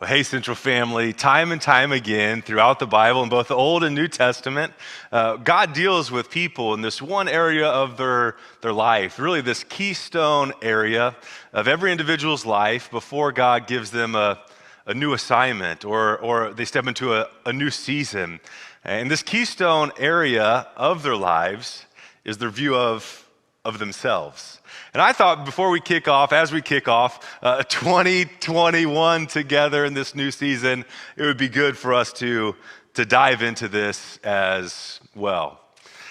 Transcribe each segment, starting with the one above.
Well, hey, Central Family, time and time again throughout the Bible, in both the Old and New Testament, God deals with people in this one area of their life, really this keystone area of every individual's life before God gives them a new assignment or they step into a new season. And this keystone area of their lives is their view of themselves. And I thought as we kick off 2021 together in this new season, it would be good for us to dive into this as well.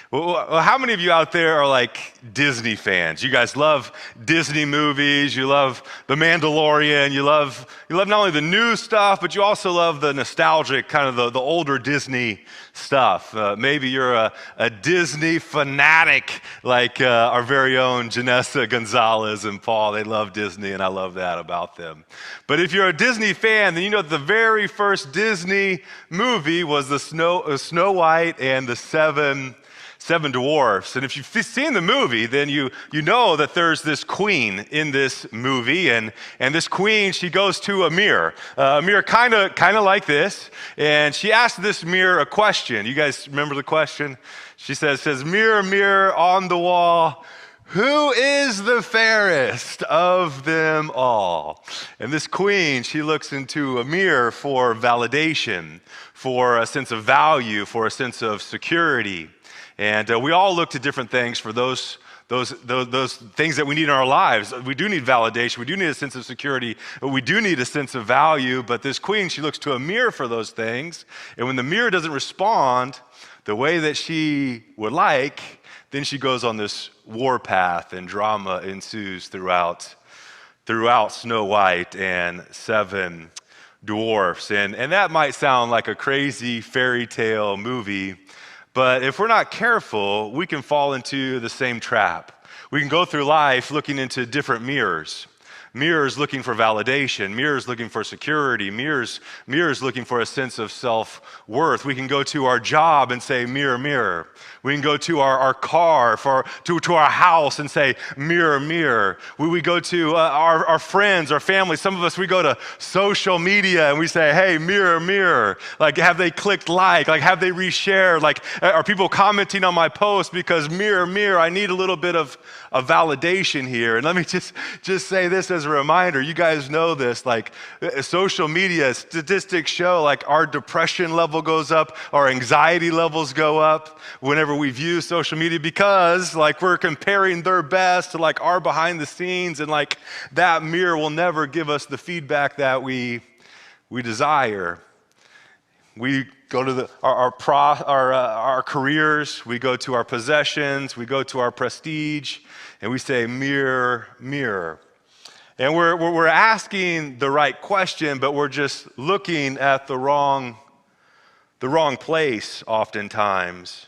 Well, how many of you out there are like Disney fans? You guys love Disney movies, you love The Mandalorian, you love not only the new stuff, but you also love the nostalgic, kind of the older Disney stuff. Maybe you're a Disney fanatic like our very own Janessa Gonzalez and Paul. They love Disney, and I love that about them. But if you're a Disney fan, then you know the very first Disney movie was the Snow White and the Seven Dwarfs. And if you've seen the movie, then you know that there's this queen in this movie, and this queen, she goes to a mirror kind of like this, and she asks this mirror a question. You guys remember the question? She says, "Mirror, mirror on the wall, who is the fairest of them all?" And this queen, she looks into a mirror for validation, for a sense of value, for a sense of security. And we all look to different things for those things that we need in our lives. We do need validation. We do need a sense of security. We do need a sense of value. But this queen, she looks to a mirror for those things. And when the mirror doesn't respond the way that she would like, then she goes on this warpath, and drama ensues throughout Snow White and Seven Dwarfs. And that might sound like a crazy fairy tale movie, but if we're not careful, we can fall into the same trap. We can go through life looking into different mirrors. Mirrors looking for validation, mirrors looking for security, mirrors looking for a sense of self-worth. We can go to our job and say, "Mirror, mirror." We can go to our car, to our house and say, "Mirror, mirror." We go to our friends, our family. Some of us, we go to social media and we say, "Hey, mirror, mirror." Like, have they clicked like? Like, have they reshared? Like, are people commenting on my post? Because mirror, mirror, I need a little bit of validation here. And let me just say this as a reminder. You guys know this, like social media statistics show like our depression level goes up, our anxiety levels go up whenever we view social media, because like we're comparing their best to like our behind the scenes, and like that mirror will never give us the feedback that we desire. We go to our careers, we go to our possessions, we go to our prestige, and we say, "Mirror, mirror." And we're asking the right question, but we're just looking at the wrong place oftentimes.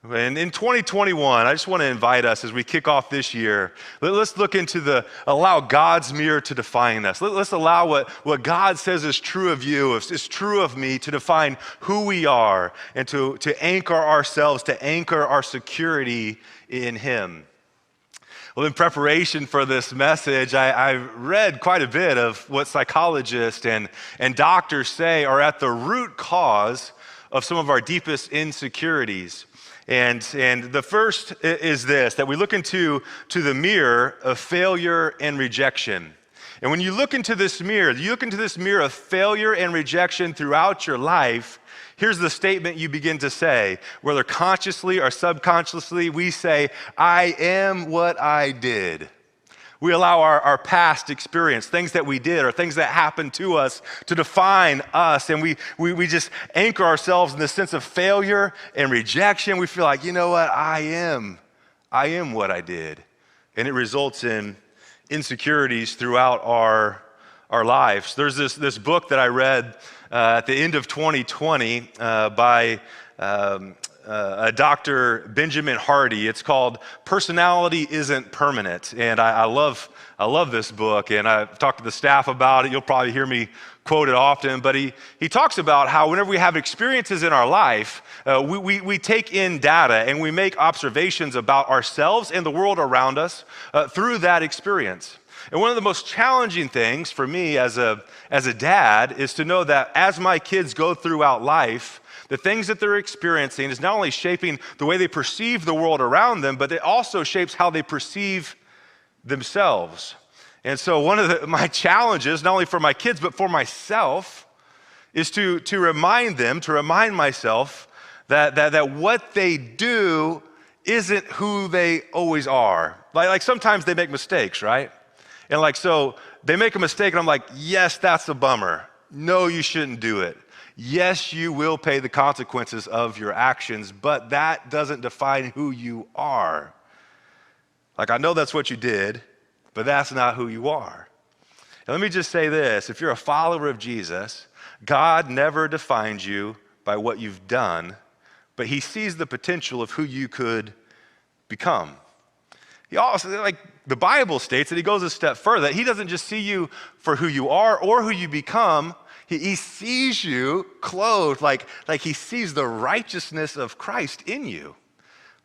And in 2021, I just want to invite us as we kick off this year, let's look into allow God's mirror to define us. Let's allow what God says is true of you, is true of me, to define who we are, and to anchor ourselves, to anchor our security in Him. Well, in preparation for this message, I read quite a bit of what psychologists and doctors say are at the root cause of some of our deepest insecurities. And the first is this, that we look into the mirror of failure and rejection. And when you look into this mirror of failure and rejection throughout your life, here's the statement you begin to say, whether consciously or subconsciously. We say, "I am what I did." We allow our past experience, things that we did or things that happened to us, to define us. And we just anchor ourselves in this sense of failure and rejection. We feel like, you know what, I am what I did. And it results in insecurities throughout our lives. There's this book that I read at the end of 2020 by Dr. Benjamin Hardy. It's called "Personality Isn't Permanent." And I love this book, and I've talked to the staff about it. You'll probably hear me quote it often, but he talks about how whenever we have experiences in our life, we take in data and we make observations about ourselves and the world around us through that experience. And one of the most challenging things for me as a dad is to know that as my kids go throughout life, the things that they're experiencing is not only shaping the way they perceive the world around them, but it also shapes how they perceive themselves. And so one of my challenges, not only for my kids, but for myself, is to remind myself that what they do isn't who they always are. Like sometimes they make mistakes, right? And so they make a mistake and I'm like, yes, that's a bummer. No, you shouldn't do it. Yes, you will pay the consequences of your actions, but that doesn't define who you are. I know that's what you did, but that's not who you are. And let me just say this, if you're a follower of Jesus, God never defines you by what you've done, but he sees the potential of who you could become. He also, the Bible states that he goes a step further, that he doesn't just see you for who you are or who you become, he sees you clothed, like he sees the righteousness of Christ in you.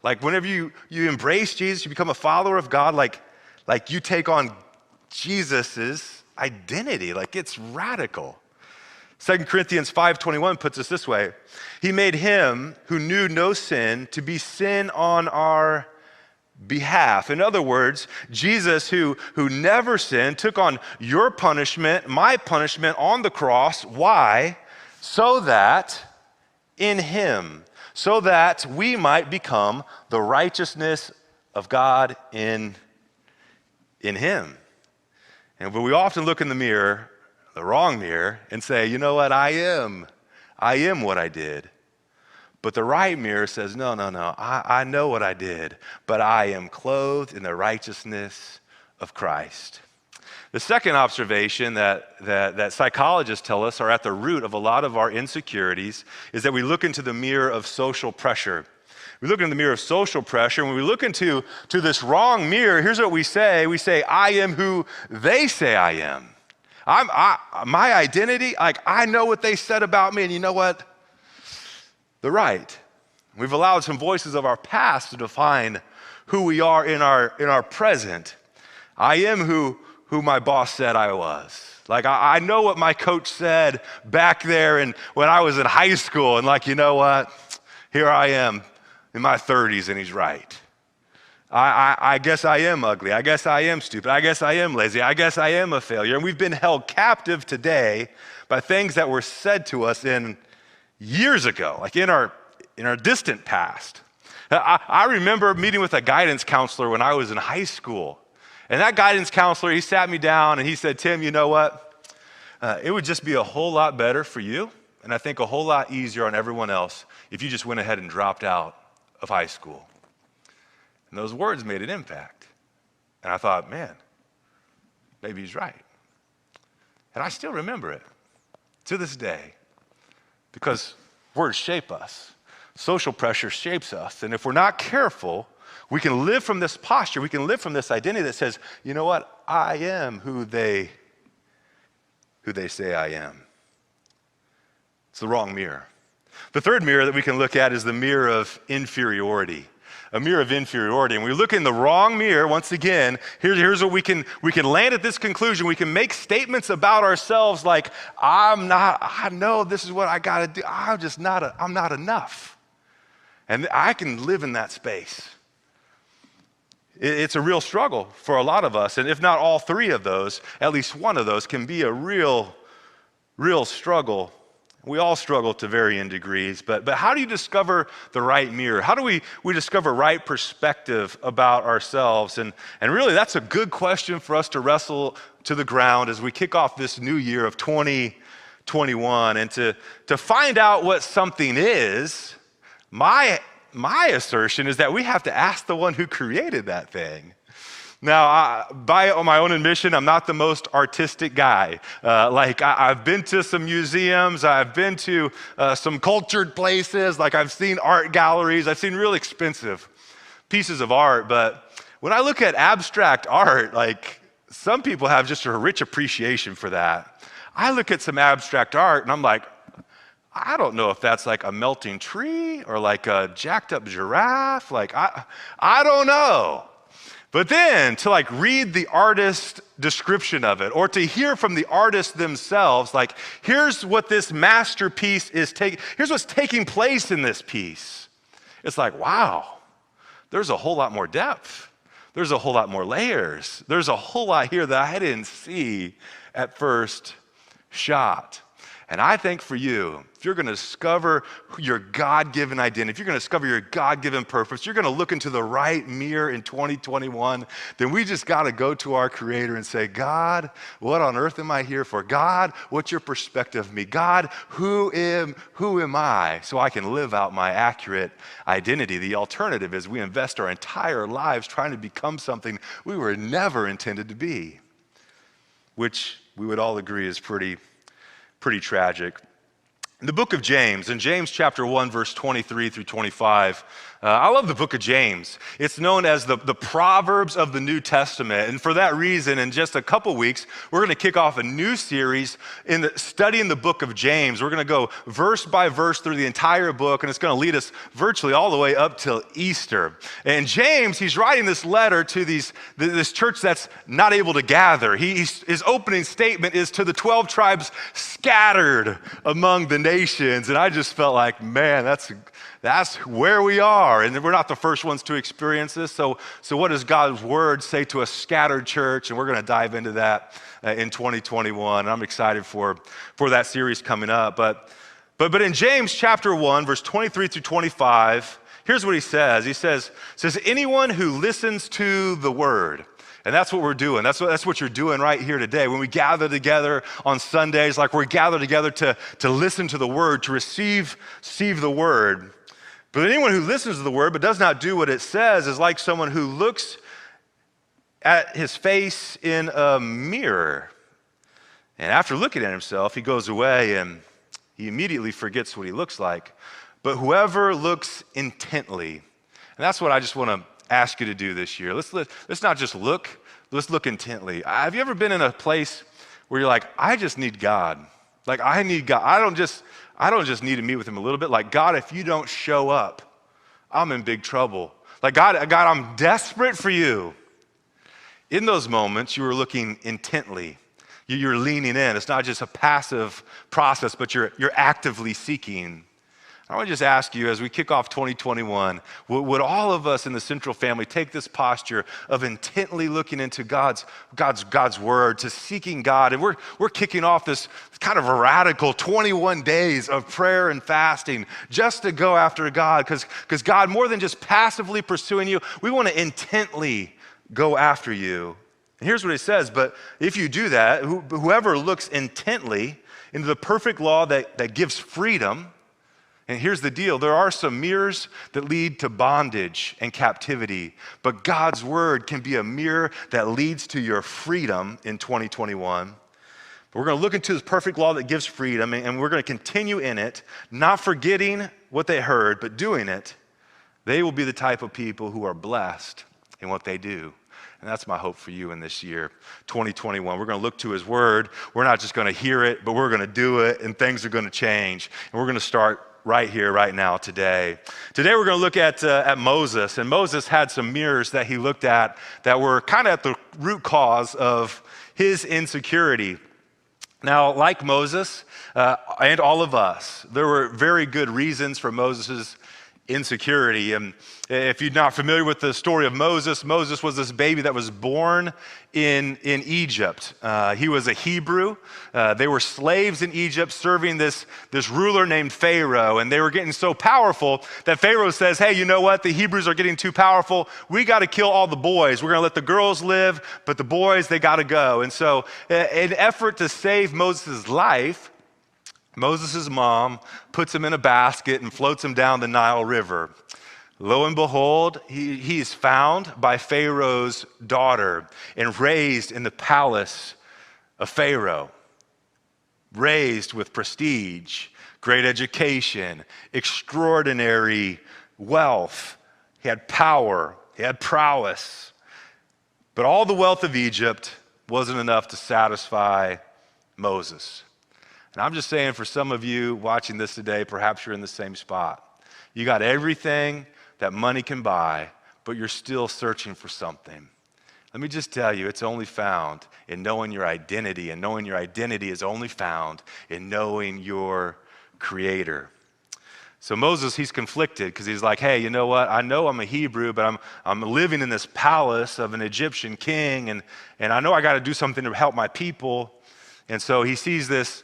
Whenever you embrace Jesus, you become a follower of God, like you take on Jesus's identity, it's radical. 2 Corinthians 5:21 puts us this way, he made him who knew no sin to be sin on our behalf. In other words, Jesus, who never sinned, took on your punishment, my punishment on the cross. Why? So that in him, so that we might become the righteousness of God in him. And we often look in the mirror, the wrong mirror, and say, you know what, I am what I did. But the right mirror says, no, I know what I did, but I am clothed in the righteousness of Christ. The second observation that psychologists tell us are at the root of a lot of our insecurities is that we look into the mirror of social pressure. We look in the mirror of social pressure, and when we look into this wrong mirror, here's what we say. We say, I am who they say I am. My identity, I know what they said about me, and you know what? They're right. We've allowed some voices of our past to define who we are in our present. I am who my boss said I was. I know what my coach said back there and when I was in high school, and you know what? Here I am in my 30s and he's right. I guess I am ugly. I guess I am stupid. I guess I am lazy. I guess I am a failure. And we've been held captive today by things that were said to us in years ago, in our distant past. I remember meeting with a guidance counselor when I was in high school. And that guidance counselor, he sat me down and he said, Tim, you know what? It would just be a whole lot better for you, and I think a whole lot easier on everyone else if you just went ahead and dropped out of high school. And those words made an impact. And I thought, man, maybe he's right. And I still remember it to this day. Because words shape us. Social pressure shapes us. And if we're not careful, we can live from this posture. We can live from this identity that says, you know what? I am who they say I am. It's the wrong mirror. The third mirror that we can look at is the mirror of inferiority. A mirror of inferiority. And we look in the wrong mirror, once again, here's what we can land at this conclusion. We can make statements about ourselves like, I know this is what I gotta do. I'm not enough. And I can live in that space. It's a real struggle for a lot of us. And if not all three of those, at least one of those can be a real struggle. We all struggle to varying degrees, but how do you discover the right mirror? How do we discover right perspective about ourselves? And really, that's a good question for us to wrestle to the ground as we kick off this new year of 2021. And to find out what something is, my assertion is that we have to ask the one who created that thing. Now, by my own admission, I'm not the most artistic guy. I've been to some museums, I've been to some cultured places, I've seen art galleries, I've seen real expensive pieces of art, but when I look at abstract art, some people have just a rich appreciation for that. I look at some abstract art and I'm like, I don't know if that's a melting tree or a jacked up giraffe, I don't know. But then to like read the artist description of it or to hear from the artists themselves, like here's what this masterpiece is here's what's taking place in this piece. It's like, wow, there's a whole lot more depth. There's a whole lot more layers. There's a whole lot here that I didn't see at first shot. And I think for you, if you're going to discover your God-given identity, if you're going to discover your God-given purpose, you're going to look into the right mirror in 2021, then we just got to go to our Creator and say, God, what on earth am I here for? God, what's your perspective of me? God, who am I so I can live out my accurate identity? The alternative is we invest our entire lives trying to become something we were never intended to be, which we would all agree is pretty tragic. In the book of James, in James chapter 1, verse 23 through 25, I love the book of James. It's known as the Proverbs of the New Testament. And for that reason, in just a couple weeks, we're going to kick off a new series studying the book of James. We're going to go verse by verse through the entire book, and it's going to lead us virtually all the way up till Easter. And James, he's writing this letter to this church that's not able to gather. His opening statement is to the 12 tribes scattered among the nations. And I just felt like, man, that's where we are. And we're not the first ones to experience this. So what does God's word say to a scattered church? And we're going to dive into that in 2021. And I'm excited for that series coming up. But in James chapter 1, verse 23 through 25, here's what he says. He says, anyone who listens to the word. And that's what we're doing. That's what you're doing right here today. When we gather together on Sundays, like we're gathered together to listen to the word, to receive the word. But anyone who listens to the word but does not do what it says is like someone who looks at his face in a mirror. And after looking at himself, he goes away and he immediately forgets what he looks like. But whoever looks intently, and that's what I just want to ask you to do this year. Let's not just look, let's look intently. Have you ever been in a place where you're like, I just need God. Like I need God. I don't just need to meet with him a little bit. Like, God, if you don't show up, I'm in big trouble. Like, God, I'm desperate for you. In those moments, you were looking intently. You're leaning in. It's not just a passive process, but you're actively seeking. I want to just ask you, as we kick off 2021, would all of us in the Central family take this posture of intently looking into God's word, to seeking God? And we're kicking off this kind of a radical 21 days of prayer and fasting just to go after God, because God, more than just passively pursuing you, we want to intently go after you. And here's what it says, but if you do that, whoever looks intently into the perfect law that gives freedom. And here's the deal. There are some mirrors that lead to bondage and captivity, but God's word can be a mirror that leads to your freedom in 2021. But we're going to look into this perfect law that gives freedom, and we're going to continue in it, not forgetting what they heard, but doing it. They will be the type of people who are blessed in what they do. And that's my hope for you in this year, 2021. We're going to look to his word. We're not just going to hear it, but we're going to do it, and things are going to change. And we're going to start right here, right now, today. Today we're going to look at Moses, and Moses had some mirrors that he looked at that were kind of at the root cause of his insecurity. Now, like Moses and all of us, there were very good reasons for Moses' insecurity. And if you're not familiar with the story of Moses was this baby that was born in Egypt. He was a Hebrew. They were slaves in Egypt serving this ruler named Pharaoh, and they were getting so powerful that Pharaoh says, hey, you know what? The Hebrews are getting too powerful. We got to kill all the boys. We're going to let the girls live, but the boys, they got to go. And so in effort to save Moses' life, Moses' mom puts him in a basket and floats him down the Nile River. Lo and behold, he is found by Pharaoh's daughter and raised in the palace of Pharaoh. Raised with prestige, great education, extraordinary wealth. He had power, he had prowess. But all the wealth of Egypt wasn't enough to satisfy Moses. And I'm just saying, for some of you watching this today, perhaps you're in the same spot. You got everything that money can buy, but you're still searching for something. Let me just tell you, it's only found in knowing your identity, and knowing your identity is only found in knowing your Creator. So Moses, he's conflicted because he's like, hey, you know what? I know I'm a Hebrew, but I'm living in this palace of an Egyptian king, and I know I got to do something to help my people. And so he sees this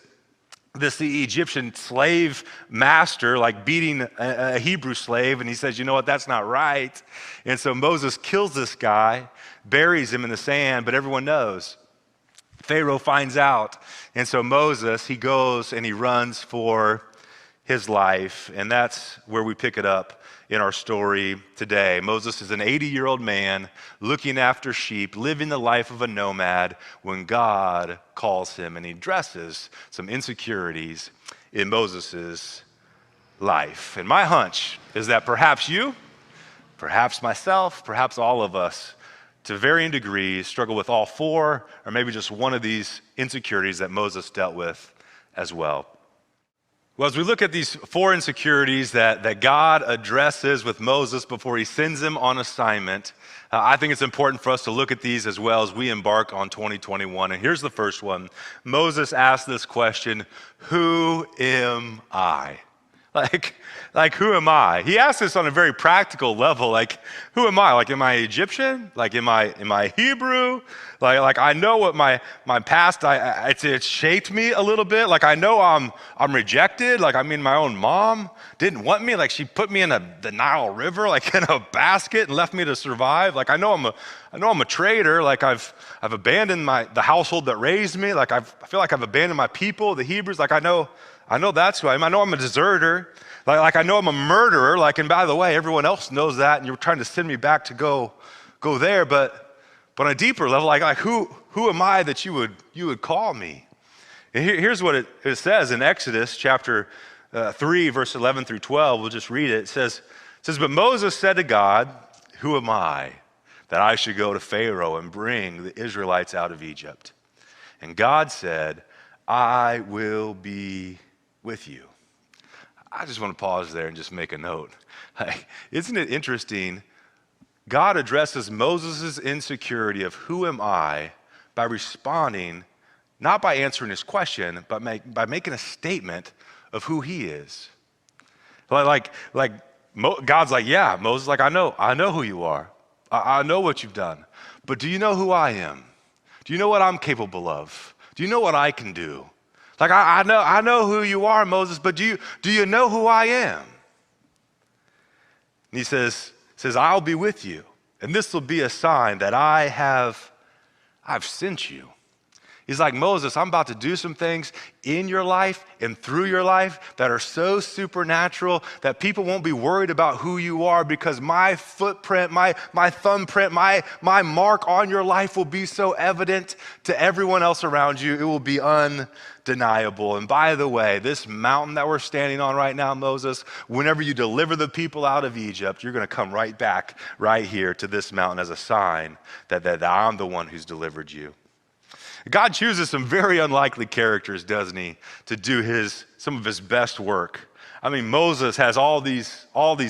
Egyptian slave master like beating a Hebrew slave, and he says, you know what? That's not right. And so Moses kills this guy, buries him in the sand, but everyone knows. Pharaoh finds out, and so Moses, he goes and he runs for his life, and that's where we pick it up in our story today. Moses is an 80-year-old man looking after sheep, living the life of a nomad when God calls him, and he addresses some insecurities in Moses's life. And my hunch is that perhaps you, perhaps myself, perhaps all of us, to varying degrees, struggle with all four or maybe just one of these insecurities that Moses dealt with as well. Well, as we look at these four insecurities that God addresses with Moses before he sends him on assignment, I think it's important for us to look at these as well as we embark on 2021. And here's the first one. Moses asked this question, who am I? Like, who am I? He asked this on a very practical level. Like, who am I? Like, am I Egyptian? Like, am I Hebrew? Like I know what my past, it shaped me a little bit. Like, I know I'm rejected. Like, I mean, my own mom didn't want me. Like, she put me in the Nile River, like in a basket, and left me to survive. Like, I know I'm a traitor. Like, I've abandoned the household that raised me. Like, I feel like I've abandoned my people, the Hebrews. Like, I know that's who I am. I know I'm a deserter. Like I know I'm a murderer. Like, and by the way, everyone else knows that, and you're trying to send me back to go there. But on a deeper level, like who am I that you would call me? And here's what it says in Exodus chapter 3, verse 11 through 12. We'll just read it. It says, but Moses said to God, who am I that I should go to Pharaoh and bring the Israelites out of Egypt? And God said, I will be with you. I just want to pause there and just make a note. Isn't it interesting? God addresses Moses' insecurity of who am I by responding, not by answering his question, but by making a statement of who he is. God's like, yeah, Moses, like I know who you are. I know what you've done. But do you know who I am? Do you know what I'm capable of? Do you know what I can do? Like, I know who you are, Moses, but do you know who I am? And he says, I'll be with you, and this will be a sign that I've sent you. He's like, Moses, I'm about to do some things in your life and through your life that are so supernatural that people won't be worried about who you are, because my footprint, my thumbprint, my mark on your life will be so evident to everyone else around you. It will be undeniable. And by the way, this mountain that we're standing on right now, Moses, whenever you deliver the people out of Egypt, you're going to come right back right here to this mountain as a sign that I'm the one who's delivered you. God chooses some very unlikely characters, doesn't he, to do some of his best work. I mean, Moses has all these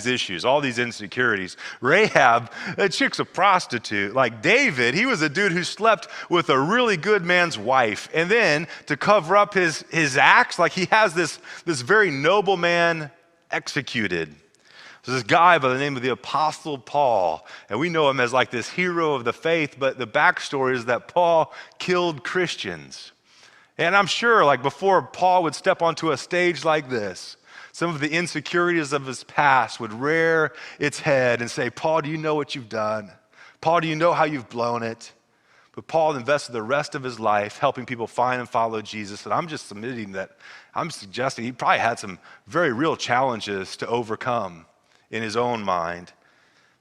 issues, all these insecurities. Rahab, that chick's a prostitute. Like David, he was a dude who slept with a really good man's wife. And then to cover up his acts, like he has this very noble man executed. There's this guy by the name of the Apostle Paul, and we know him as like this hero of the faith, but the backstory is that Paul killed Christians. And I'm sure like before Paul would step onto a stage like this, some of the insecurities of his past would rear its head and say, Paul, do you know what you've done? Paul, do you know how you've blown it? But Paul invested the rest of his life helping people find and follow Jesus, and I'm suggesting he probably had some very real challenges to overcome in his own mind.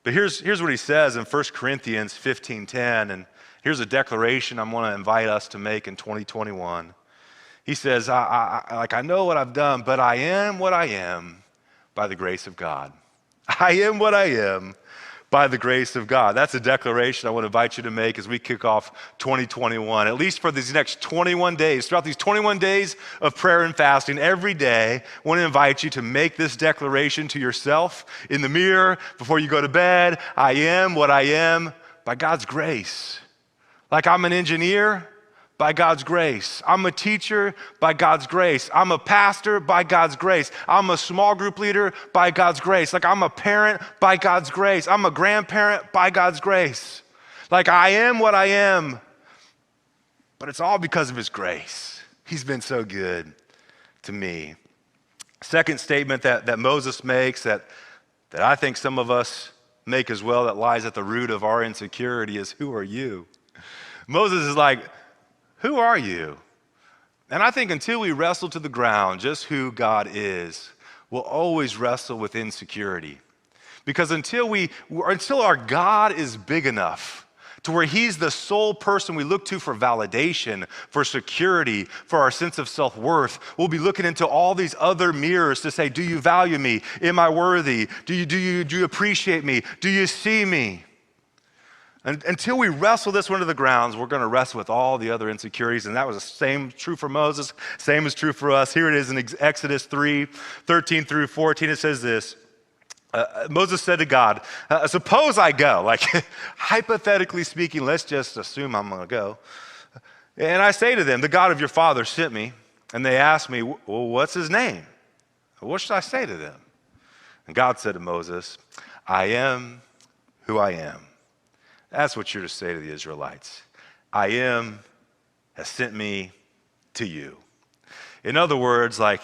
But here's what he says in 1 Corinthians 15:10, and here's a declaration I want to invite us to make in 2021. He says, I know what I've done, but I am what I am by the grace of God. I am what I am by the grace of God. That's a declaration I want to invite you to make as we kick off 2021, at least for these next 21 days. Throughout these 21 days of prayer and fasting, every day, I want to invite you to make this declaration to yourself in the mirror before you go to bed. I am what I am by God's grace. Like I'm an engineer by God's grace. I'm a teacher by God's grace. I'm a pastor by God's grace. I'm a small group leader by God's grace. Like I'm a parent by God's grace. I'm a grandparent by God's grace. Like I am what I am, but it's all because of his grace. He's been so good to me. Second statement that Moses makes that I think some of us make as well, that lies at the root of our insecurity, is, who are you? Moses is like, who are you? And I think until we wrestle to the ground just who God is, we'll always wrestle with insecurity. Because until our God is big enough to where he's the sole person we look to for validation, for security, for our sense of self-worth, we'll be looking into all these other mirrors to say, do you value me? Am I worthy? Do you appreciate me? Do you see me? And until we wrestle this one to the grounds, we're going to wrestle with all the other insecurities. And that was the same true for Moses, same is true for us. Here it is in Exodus 3:13 through 14. It says this. Moses said to God, suppose I go. Like, hypothetically speaking, let's just assume I'm going to go. And I say to them, the God of your father sent me. And they asked me, well, what's his name? What should I say to them? And God said to Moses, I am who I am. That's what you're to say to the Israelites. I am has sent me to you. In other words, like,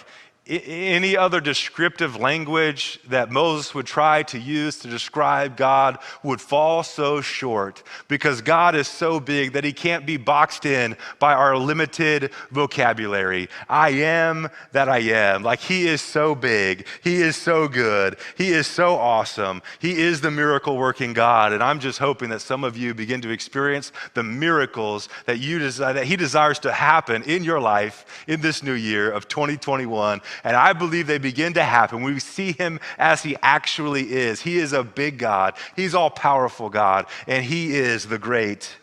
any other descriptive language that Moses would try to use to describe God would fall so short, because God is so big that he can't be boxed in by our limited vocabulary. I am that I am. Like, he is so big. He is so good. He is so awesome. He is the miracle working God. And I'm just hoping that some of you begin to experience the miracles that he desires to happen in your life in this new year of 2021. And I believe they begin to happen. We see him as he actually is. He is a big God. He's all powerful God. And he is the great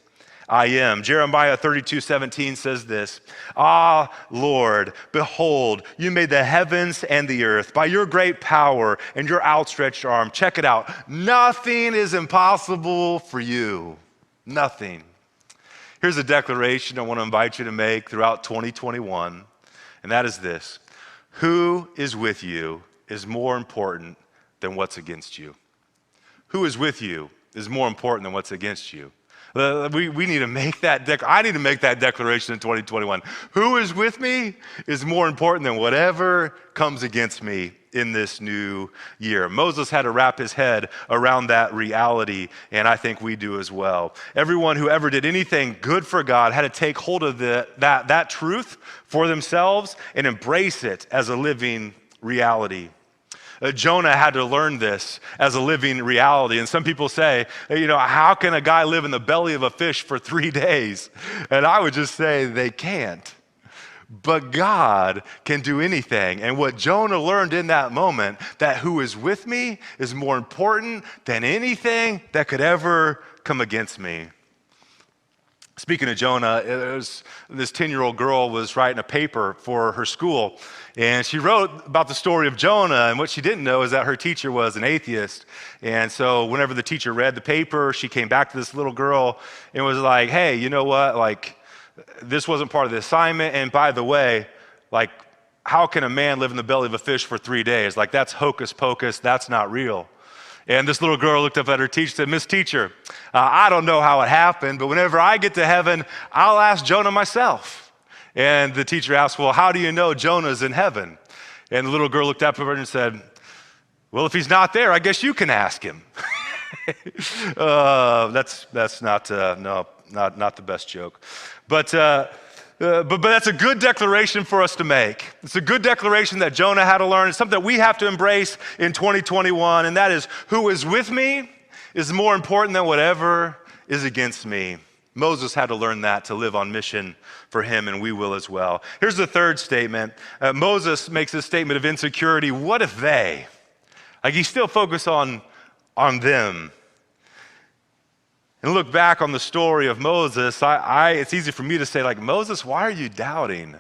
I am. Jeremiah 32:17 says this, ah, Lord, behold, you made the heavens and the earth by your great power and your outstretched arm. Check it out. Nothing is impossible for you. Nothing. Here's a declaration I want to invite you to make throughout 2021. And that is this. Who is with you is more important than what's against you. Who is with you is more important than what's against you. We need to make that I need to make that declaration in 2021. Who is with me is more important than whatever comes against me in this new year. Moses had to wrap his head around that reality, and I think we do as well. Everyone who ever did anything good for God had to take hold of that truth for themselves and embrace it as a living reality. Jonah had to learn this as a living reality. And some people say, how can a guy live in the belly of a fish for 3 days? And I would just say they can't. But God can do anything. And what Jonah learned in that moment, that who is with me is more important than anything that could ever come against me. Speaking of Jonah, this 10-year-old girl was writing a paper for her school, and she wrote about the story of Jonah, and what she didn't know is that her teacher was an atheist. And so whenever the teacher read the paper, she came back to this little girl and was like, hey, you know what, like, this wasn't part of the assignment, and by the way, like, how can a man live in the belly of a fish for 3 days? Like, that's hocus pocus, that's not real. And this little girl looked up at her teacher and said, Miss Teacher, I don't know how it happened, but whenever I get to heaven, I'll ask Jonah myself. And the teacher asked, well, how do you know Jonah's in heaven? And the little girl looked up at her and said, well, if he's not there, I guess you can ask him. That's not the best joke. But that's a good declaration for us to make. It's a good declaration that Jonah had to learn. It's something that we have to embrace in 2021, and that is, who is with me is more important than whatever is against me. Moses had to learn that to live on mission for him, and we will as well. Here's the third statement. Moses makes this statement of insecurity. What if they? Like, he's still focused on them. And look back on the story of Moses, it's easy for me to say, like, Moses, why are you doubting?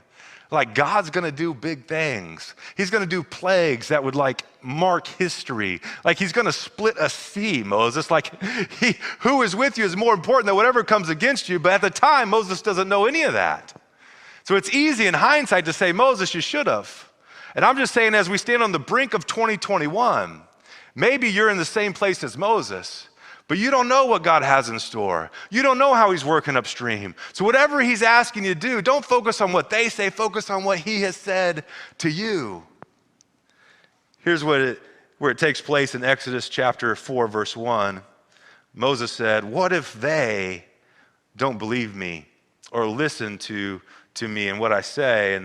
Like God's gonna do big things. He's gonna do plagues that would like mark history. Like he's gonna split a sea, Moses. Like who is with you is more important than whatever comes against you. But at the time, Moses doesn't know any of that. So it's easy in hindsight to say, Moses, you should have. And I'm just saying, as we stand on the brink of 2021, maybe you're in the same place as Moses, but you don't know what God has in store. You don't know how he's working upstream. So whatever he's asking you to do, don't focus on what they say, focus on what he has said to you. Here's where it takes place in Exodus chapter 4, verse 1. Moses said, what if they don't believe me or listen to me and what I say?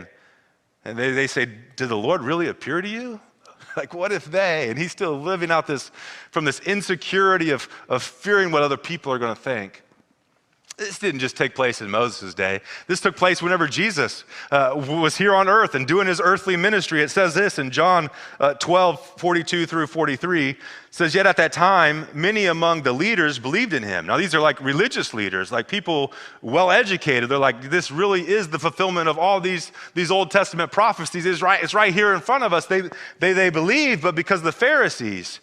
And they say, did the Lord really appear to you? Like, what if they? And he's still living out from this insecurity of fearing what other people are going to think. This didn't just take place in Moses' day. This took place whenever Jesus was here on earth and doing his earthly ministry. It says this in John 12, 42 through 43. It says, yet at that time, many among the leaders believed in him. Now, these are like religious leaders, like people well-educated. They're like, this really is the fulfillment of all these Old Testament prophecies. It's right here in front of us. They believed, but because the Pharisees,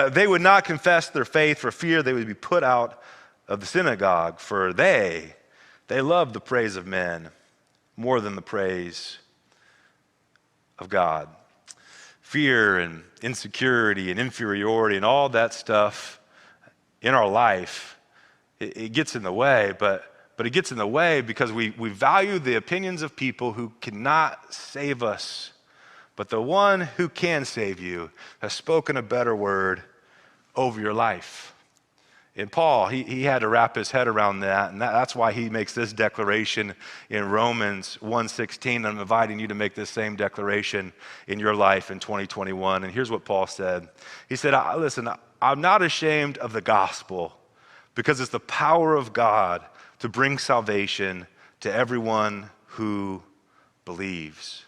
they would not confess their faith for fear they would be put out of the synagogue, for they love the praise of men more than the praise of God. Fear and insecurity and inferiority and all that stuff in our life, it gets in the way, but it gets in the way because we value the opinions of people who cannot save us. But the one who can save you has spoken a better word over your life. And Paul, he had to wrap his head around that, and that's why he makes this declaration in Romans 1:16. I'm inviting you to make this same declaration in your life in 2021. And here's what Paul said. He said, listen, I'm not ashamed of the gospel because it's the power of God to bring salvation to everyone who believes.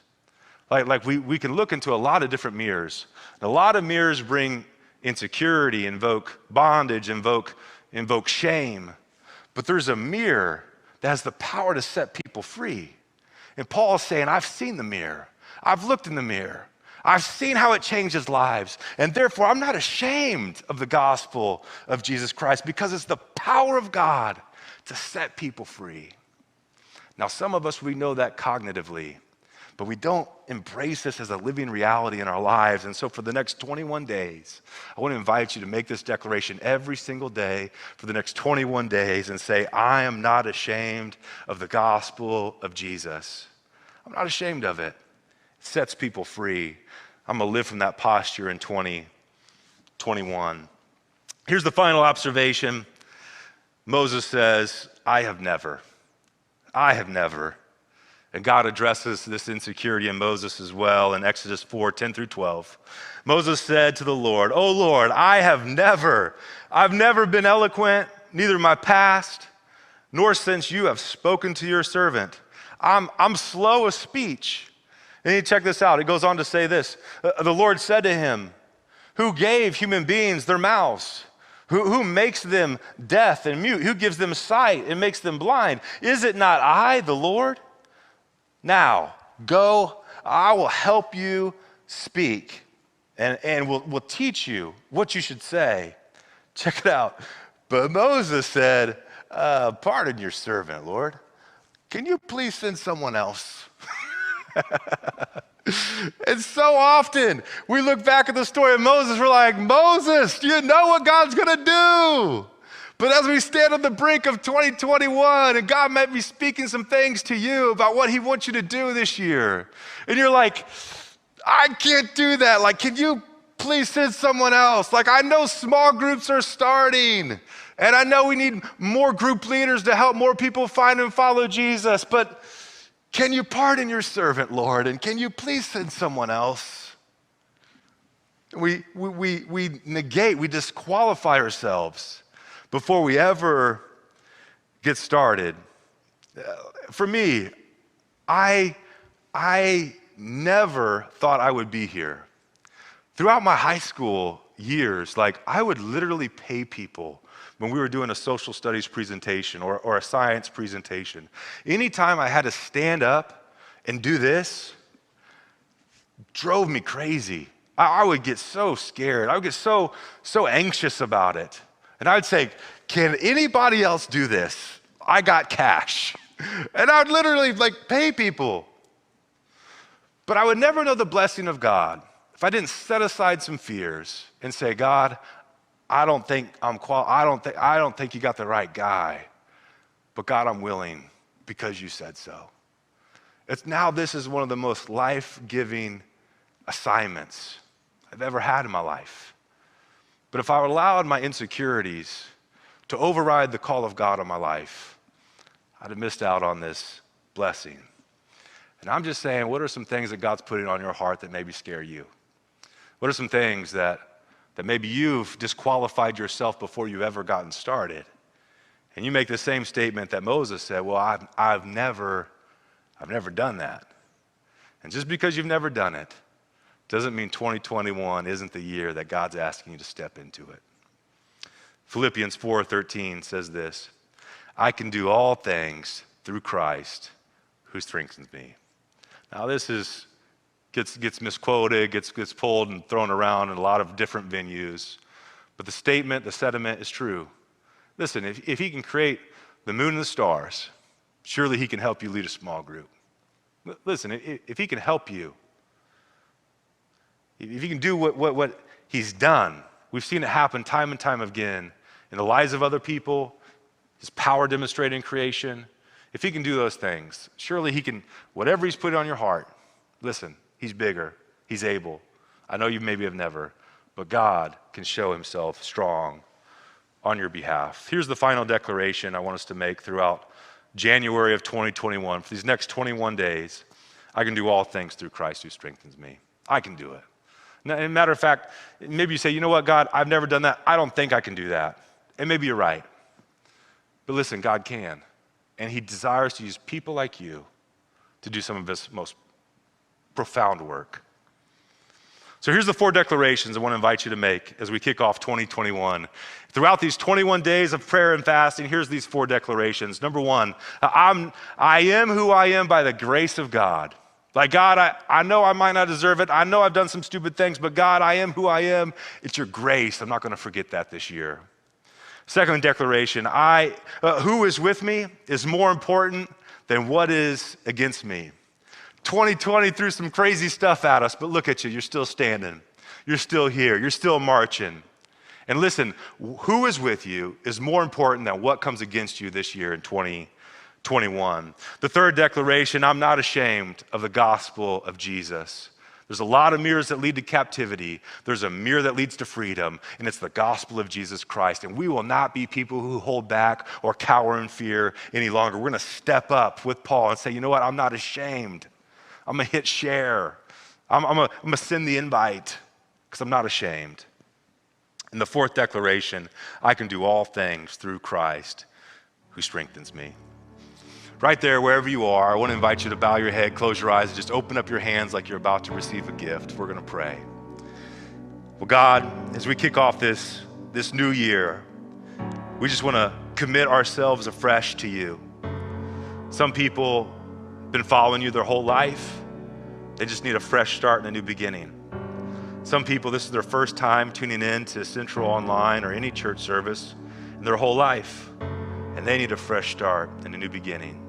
Like we can look into a lot of different mirrors. And a lot of mirrors bring insecurity, invoke bondage, invoke shame. But there's a mirror that has the power to set people free. And Paul's saying, I've seen the mirror. I've looked in the mirror. I've seen how it changes lives. And therefore, I'm not ashamed of the gospel of Jesus Christ because it's the power of God to set people free. Now, some of us, we know that cognitively, but we don't embrace this as a living reality in our lives. And so for the next 21 days, I want to invite you to make this declaration every single day for the next 21 days and say, I am not ashamed of the gospel of Jesus. I'm not ashamed of it. It sets people free. I'm going to live from that posture in 2021. Here's the final observation. Moses says, I have never. And God addresses this insecurity in Moses as well in Exodus 4, 10 through 12. Moses said to the Lord, "O Lord, I've never been eloquent, neither in my past, nor since you have spoken to your servant. I'm slow of speech." And you check this out. It goes on to say this. The Lord said to him, "Who gave human beings their mouths? Who makes them deaf and mute? Who gives them sight and makes them blind? Is it not I, the Lord? Now, go, I will help you speak, and we'll teach you what you should say." Check it out. But Moses said, "Pardon your servant, Lord. Can you please send someone else?" And so often we look back at the story of Moses, we're like, Moses, do you know what God's gonna do? But as we stand on the brink of 2021 and God might be speaking some things to you about what he wants you to do this year, and you're like, I can't do that. Like, can you please send someone else? Like, I know small groups are starting, and I know we need more group leaders to help more people find and follow Jesus, but can you pardon your servant, Lord? And can you please send someone else? We negate, we disqualify ourselves before we ever get started. For me, I never thought I would be here. Throughout my high school years, like I would literally pay people when we were doing a social studies presentation or a science presentation. Anytime I had to stand up and do this drove me crazy. I would get so scared. I would get so anxious about it. And I would say, can anybody else do this? I got cash. And I would literally pay people. But I would never know the blessing of God if I didn't set aside some fears and say, God, I don't think you got the right guy. But God, I'm willing because you said so. This is one of the most life-giving assignments I've ever had in my life. But if I allowed my insecurities to override the call of God on my life, I'd have missed out on this blessing. And I'm just saying, what are some things that God's putting on your heart that maybe scare you? What are some things that maybe you've disqualified yourself before you've ever gotten started? And you make the same statement that Moses said, well, I've never done that. And just because you've never done it doesn't mean 2021 isn't the year that God's asking you to step into it. Philippians 4:13 says this, I can do all things through Christ who strengthens me. Now this gets misquoted, gets pulled and thrown around in a lot of different venues. But the sentiment is true. Listen, if he can create the moon and the stars, surely he can help you lead a small group. Listen, if he can help you, if he can do what he's done, we've seen it happen time and time again in the lives of other people, his power demonstrated in creation. If he can do those things, surely he can, whatever he's put on your heart, listen, he's bigger, he's able. I know you maybe have never, but God can show himself strong on your behalf. Here's the final declaration I want us to make throughout January of 2021. For these next 21 days, I can do all things through Christ who strengthens me. I can do it. Now, as a matter of fact, maybe you say, you know what, God, I've never done that. I don't think I can do that. And maybe you're right. But listen, God can. And he desires to use people like you to do some of his most profound work. So here's the 4 declarations I want to invite you to make as we kick off 2021. Throughout these 21 days of prayer and fasting, here's these 4 declarations. Number 1, I am who I am by the grace of God. Like, God, I know I might not deserve it. I know I've done some stupid things, but God, I am who I am. It's your grace. I'm not going to forget that this year. Second declaration, who is with me is more important than what is against me. 2020 threw some crazy stuff at us, but look at you, you're still standing. You're still here, you're still marching. And listen, who is with you is more important than what comes against you this year in 2021. The third declaration, I'm not ashamed of the gospel of Jesus. There's a lot of mirrors that lead to captivity. There's a mirror that leads to freedom, and it's the gospel of Jesus Christ. And we will not be people who hold back or cower in fear any longer. We're going to step up with Paul and say, you know what, I'm not ashamed. I'm going to hit share. I'm going to send the invite because I'm not ashamed. And the fourth declaration, I can do all things through Christ who strengthens me. Right there, wherever you are, I want to invite you to bow your head, close your eyes, and just open up your hands like you're about to receive a gift. We're going to pray. Well, God, as we kick off this new year, we just want to commit ourselves afresh to you. Some people have been following you their whole life. They just need a fresh start and a new beginning. Some people, this is their first time tuning in to Central Online or any church service in their whole life, and they need a fresh start and a new beginning.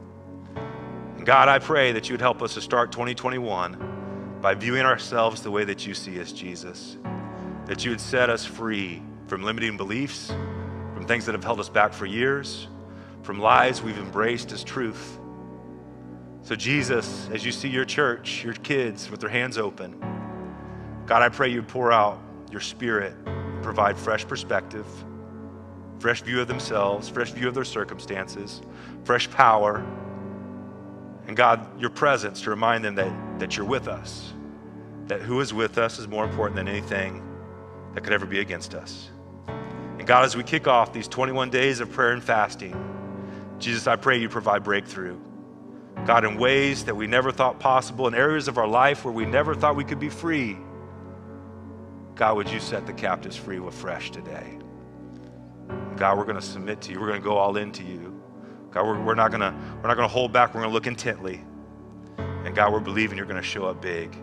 And God, I pray that you would help us to start 2021 by viewing ourselves the way that you see us, Jesus. That you would set us free from limiting beliefs, from things that have held us back for years, from lies we've embraced as truth. So Jesus, as you see your church, your kids with their hands open, God, I pray you'd pour out your spirit, provide fresh perspective, fresh view of themselves, fresh view of their circumstances, fresh power, and God, your presence to remind them that you're with us, that who is with us is more important than anything that could ever be against us. And God, as we kick off these 21 days of prayer and fasting, Jesus, I pray you provide breakthrough. God, in ways that we never thought possible, in areas of our life where we never thought we could be free. God, would you set the captives free afresh today? God, we're going to submit to you. We're going to go all into you. God, we're not going to hold back. We're going to look intently. And God, we're believing you're going to show up big.